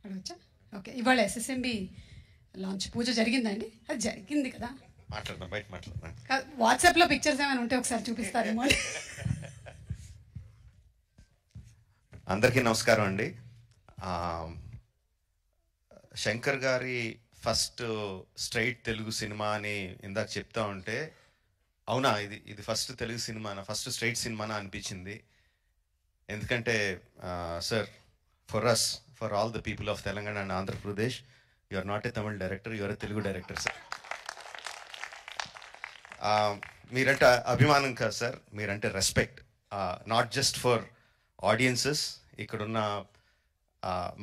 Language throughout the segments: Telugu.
అడగచ్చా? ఓకే, ఇవాళ ఎస్ఎస్ఎంబి లాంచ్ పూజ జరిగిందండి? అది జరిగింది కదా? మాట్లాడదాం, బయట మాట్లాడదాం. వాట్సాప్లో పిక్చర్స్ ఏమైనా ఉంటే ఒకసారి చూపిస్తారేమో. అందరికీ నమస్కారం అండి. శంకర్ గారి ఫస్ట్ స్ట్రైట్ తెలుగు సినిమా అని ఇందాక చెప్తా ఉంటే, అవునా ఇది ఫస్ట్ తెలుగు సినిమానా, ఫస్ట్ స్ట్రైట్ సినిమానా అనిపించింది. ఎందుకంటే sir, for all the people of Telangana and Andhra Pradesh, you are not a Tamil director, you are a Telugu director sir. మీరంటే అభిమానం కాదు సార్, మీరంటే respect. Not just for audiences, ఇక్కడున్న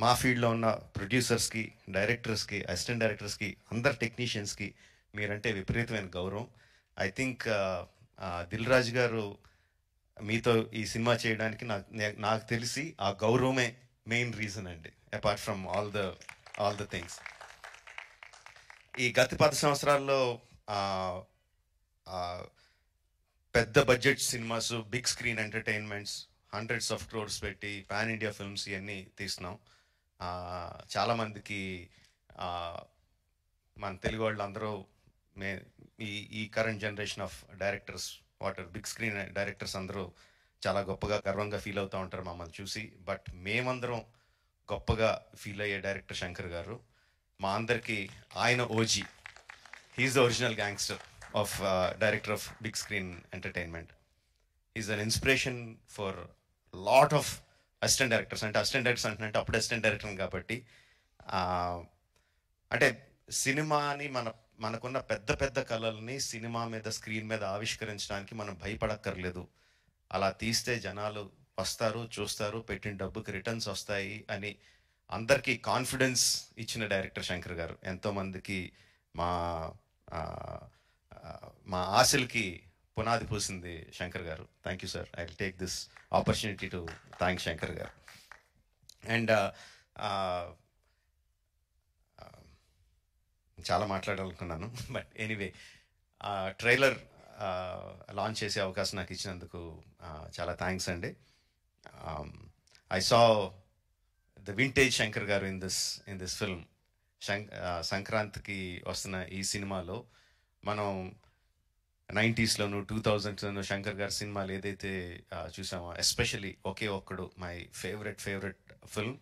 మా ఫీల్డ్లో ఉన్న ప్రొడ్యూసర్స్కి, డైరెక్టర్స్కి, అసిస్టెంట్ డైరెక్టర్స్కి, అందరు టెక్నీషియన్స్కి మీరంటే విపరీతమైన గౌరవం. ఐ థింక్ దిల్ రాజు గారు మీతో ఈ సినిమా చేయడానికి నాకు తెలిసి ఆ గౌరవమే మెయిన్ రీజన్ అండి, apart from all the things. ఈ గత 10 సంవత్సరాల్లో పెద్ద budget cinemas, big screen entertainments, hundreds of crores పెట్టి పాన్ ఇండియా ఫిల్మ్స్ ఇవన్నీ తీస్తున్నాం. చాలామందికి మన తెలుగు వాళ్ళు అందరూ ఈ current generation of directors, big screen directors అందరూ చాలా గొప్పగా, గర్వంగా ఫీల్ అవుతూ ఉంటారు మమ్మల్ని చూసి. బట్ మేమందరం గొప్పగా ఫీల్ అయ్యే డైరెక్టర్ శంకర్ గారు. మా అందరికీ ఆయన OG. He's the original gangster of director of big screen entertainment. Is an inspiration for lot of assistant directors. అంటే అసిస్టెంట్ డైరెక్టర్స్ అంటే అప్పుడు అసిస్టెంట్ డైరెక్టర్ కాబట్టి, అంటే సినిమాని మనకున్న పెద్ద పెద్ద కళల్ని సినిమా మీద, స్క్రీన్ మీద ఆవిష్కరించడానికి మనం భయపడక్కర్లేదు. అలా తీస్తే జనాలు వస్తారు, చూస్తారు, పెట్టిన డబ్బుకి రిటర్న్స్ వస్తాయి అని అందరికీ కాన్ఫిడెన్స్ ఇచ్చిన డైరెక్టర్ శంకర్ గారు. ఎంతోమందికి మా ఆశలకి పునాది పూసింది శంకర్ గారు. Thank you sir. I will take this opportunity to thank Shankar గారు. అండ్ చాలా మాట్లాడాలనుకున్నాను, బట్ ఎనీవే, ట్రైలర్ లాంచ్ చేసే అవకాశం నాకు ఇచ్చినందుకు చాలా థ్యాంక్స్ అండి. I saw the vintage Shankar గారు ఇన్ దిస్ ఫిల్మ్. సంక్రాంతికి వస్తున్న ఈ సినిమాలో మనం 90sలోను 2000sలోను శంకర్ గారి సినిమాలు ఏదైతే చూసామో, especially Oke Okkadu my favourite film.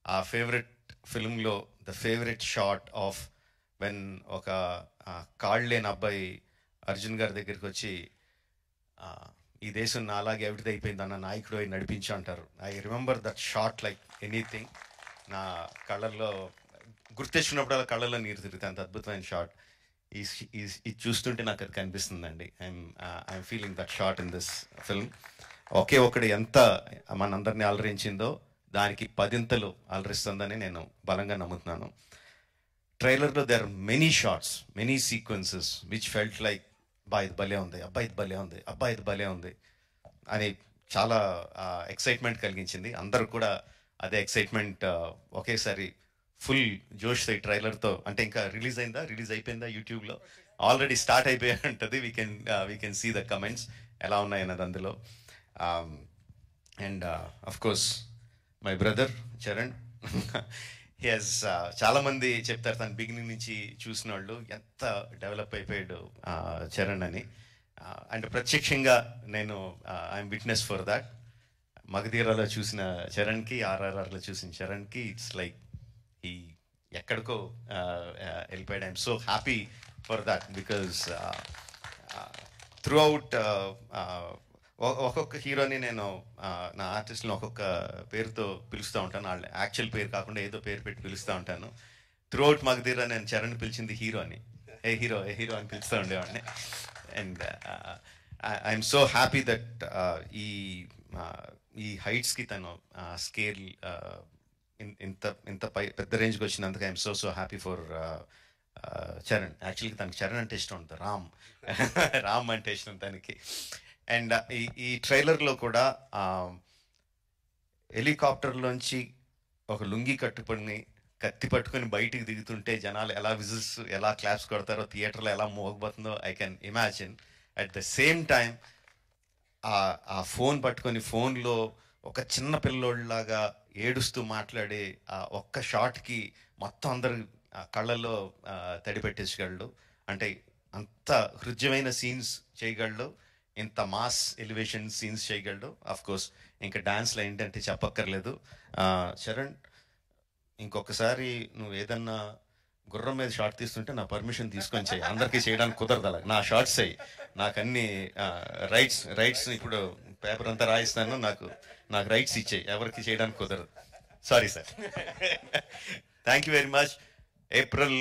ఆ ఫేవరెట్ ఫిల్మ్లో the favourite shot of when ఒక కాళ్ళు లేని అబ్బాయి అర్జున్ గారి దగ్గరికి వచ్చి, ఈ దేశం నా అలాగే ఎవరిది అయిపోయింది అన్న నాయకుడు అయి నడిపించు అంటారు. I remember that shot like anything. నా కళ్ళల్లో గుర్తెచ్చినప్పుడు అలా కళ్ళల్లో నీరు తిరుగుతాయి, అంత అద్భుతమైన షాట్. ఇది చూస్తుంటే నాకు అది కనిపిస్తుందండి. I'm feeling that shot in this film. ఒకే ఒకటి ఎంత మనందరినీ అలరించిందో దానికి 10 అలరిస్తుందని నేను బలంగా నమ్ముతున్నాను. ట్రైలర్లో there are many shots, many sequences which felt like, ఇది భలే ఉంది, ఇది భలే ఉంది, ఇది భలే ఉంది అని చాలా ఎక్సైట్మెంట్ కలిగించింది. అందరూ కూడా అదే ఎక్సైట్మెంట్ ఒకేసారి ఫుల్ జోష్తో ఈ ట్రైలర్తో. అంటే ఇంకా రిలీజ్ అయిపోయిందా యూట్యూబ్లో? ఆల్రెడీ స్టార్ట్ అయిపోయి ఉంటుంది. We can see the comments ఎలా ఉన్నాయన్నది అందులో. And of course my brother Charan, he has, చాలామంది చెప్తారు తను బిగినింగ్ నుంచి చూసిన వాళ్ళు ఎంత డెవలప్ అయిపోయాడు చరణ్ అని. అండ్ ప్రత్యక్షంగా నేను ఐఎమ్ విట్నెస్ ఫర్ దాట్. మగధీరాలో చూసిన చరణ్కి, RRRలో చూసిన చరణ్కి ఇట్స్ లైక్ ఈ ఎక్కడికో వెళ్ళిపోయాడు. I'm so happy for that because through out ఒక్కొక్క హీరోని నేను నా ఆర్టిస్ట్ని ఒక్కొక్క పేరుతో పిలుస్తూ ఉంటాను. వాళ్ళ యాక్చువల్ పేరు కాకుండా ఏదో పేరు పెట్టి పిలుస్తూ ఉంటాను. త్రూ అవుట్ మగధీరా నేను చరణ్ పిలిచింది హీరో అని, ఏ హీరో అని పిలుస్తూ ఉండేవాడిని. And I'm so happy that ఈ హైట్స్కి తను స్కేల్ ఇంత పెద్ద రేంజ్కి వచ్చినందుకు I'm so happy for Charan. యాక్చువల్గా తనకి చరణ్ అంటే ఇష్టం ఉంటుంది, రామ్ అంటే ఇష్టం తనకి. అండ్ ఈ ట్రైలర్లో కూడా హెలికాప్టర్లోంచి ఒక లుంగి కట్టుకొని కత్తి పట్టుకొని బయటికి దిగుతుంటే జనాలు ఎలా విజిల్స్, ఎలా క్లాప్స్ కొడతారో, థియేటర్లో ఎలా మోగబోతుందో I can imagine. At the same time ఆ ఫోన్ పట్టుకొని ఫోన్లో ఒక చిన్న పిల్లోళ్ళలాగా ఏడుస్తూ మాట్లాడే ఆ ఒక్క షాట్కి మొత్తం అందరు కళ్ళల్లో తడి పెట్టేసగలడు. అంటే అంత హృద్యమైన సీన్స్ చేయగలడు, ఇంత మాస్ ఎలివేషన్ సీన్స్ చేయగలడు. ఆఫ్ కోర్స్ ఇంకా డాన్స్లో ఏంటంటే చెప్పక్కర్లేదు. చరణ్, ఇంకొకసారి నువ్వు ఏదన్నా గుర్రం మీద షార్ట్ తీస్తుంటే నా పర్మిషన్ తీసుకొని చేయి. అందరికీ చేయడానికి కుదరదు అలా. నా షార్ట్స్ అయ్యి నాకు అన్ని రైట్స్ ఇప్పుడు పేపర్ అంతా రాయిస్తాను. నాకు రైట్స్ ఇచ్చేయి, ఎవరికి చేయడానికి కుదరదు. Sorry sir. Thank you very much. April